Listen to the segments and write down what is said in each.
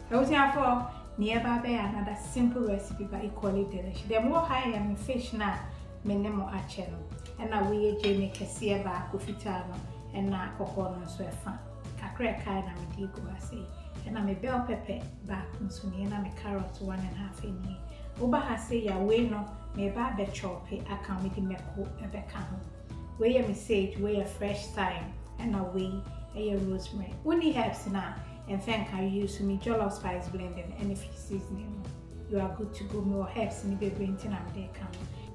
I was here for nearby another simple recipe but equally delicious. The more high I fish now, minimum a channel. And now we Jamie Cassia back with Fitano and now cocoa so fun. Accra kind of digo I say. And I'm a bell pepper back on Sunny and I'm a carrot 1.5 in here. Oba has say ya way no me ba be chop I can with the meko a Peckham. Way a message, way a fresh thyme and a way a rosemary. Only herbs now. And thank you use me jollof spice blending and if you seasoning you are good to go. More herbs in the Brent and I'm there come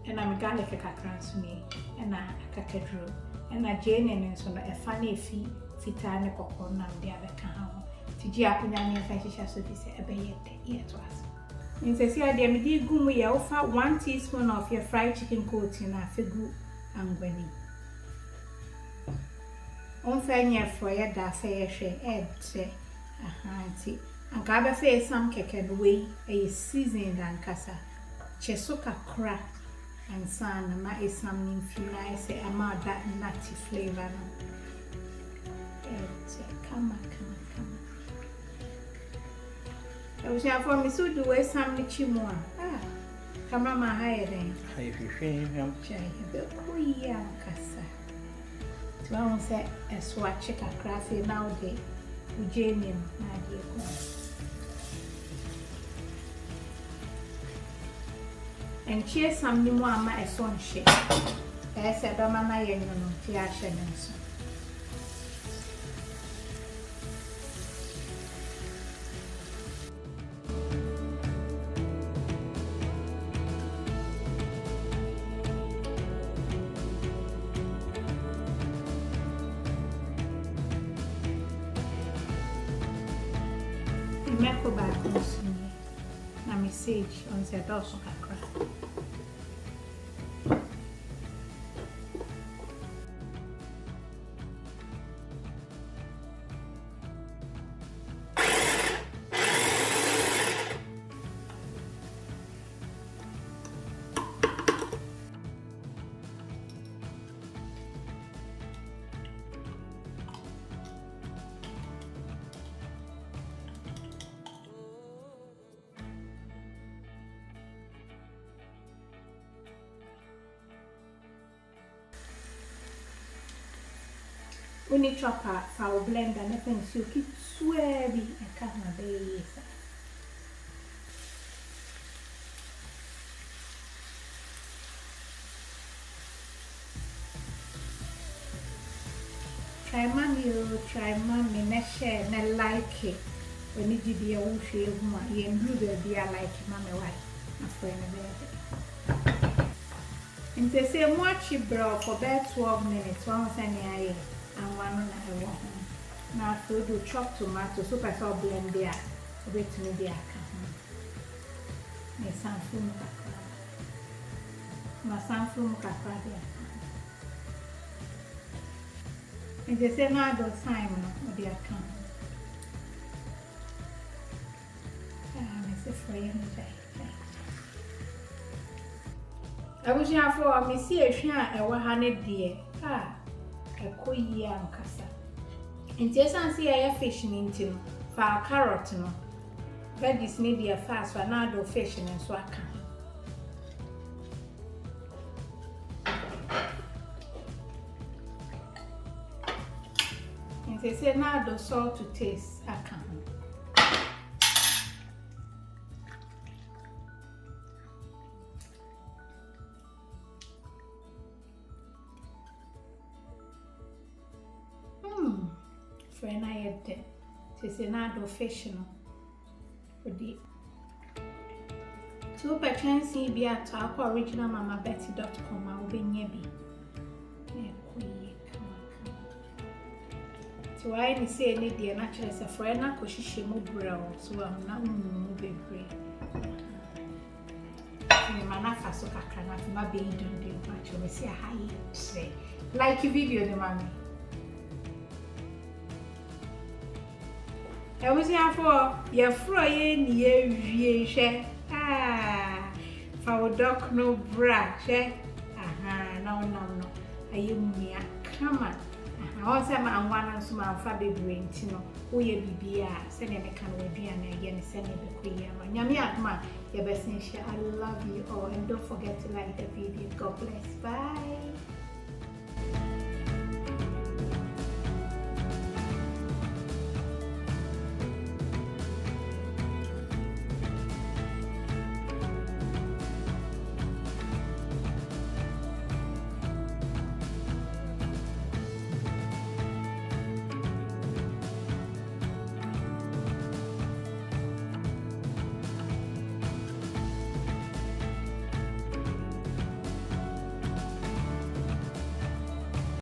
and I'm a garlic a cransuni and a cacadro and a jane and so a funny fee fitane cocoa nam the other cow to Giapunani fashion service a bayette yet was. In the sea, dear me gum we offer 1 teaspoon of your fried chicken coating a figu and gwenny. On fair for your da fair share ed say. Auntie, and Gaba face some cake and way a seasoned and cassa. Chesuka crack and son, my is some nice amount that nutty flavor. Come. I was here for me so do way some chimua. Come on, my higher then. If you shame him, the queer cassa. To I won't say a swatch a crafty nowadays. Jamie, my dear. And cheer some new one, my son shake. I said, Domana, you know, Tiasha and so. RHEMACO back on Sunny. Na message on the doors of Accra. When you chop a foul blend and everything, so you keep sweaty and come a base. Try man, me share, and like it. When you do the old share, you and blue be like mamma wife, my friend. And they say, watch you bro for about 12 minutes, once any and one on a walk. Now, food will chop tomatoes, so I saw blend there, wait to me there. My son from my son from Paapa. And they say, now go Simon or the account. I say for you. I wish you have for me see a shine and 100 dear. A queer and cassa. And just see a fishing into for a carrot. No, veggies may be a fast for another fishing and so I can. And they say now the salt to taste I can. Friend, I had it. It's another fish, no. So, by chance, you be at our original Mama Betty.com. I'll be near me. So, I say, lady, and actually, as a friend, I could she move brown, so I'm not moving free. Manafa so can not be doing much. We see a high say, like your video, the mommy. I was here for your frying ye share. For dog no bra, share. No. I am me a come on. want to say I'm one and some baby, we be send me can we be and again send me the queer. Your best. I love you all and don't forget to like the video. God bless. Bye.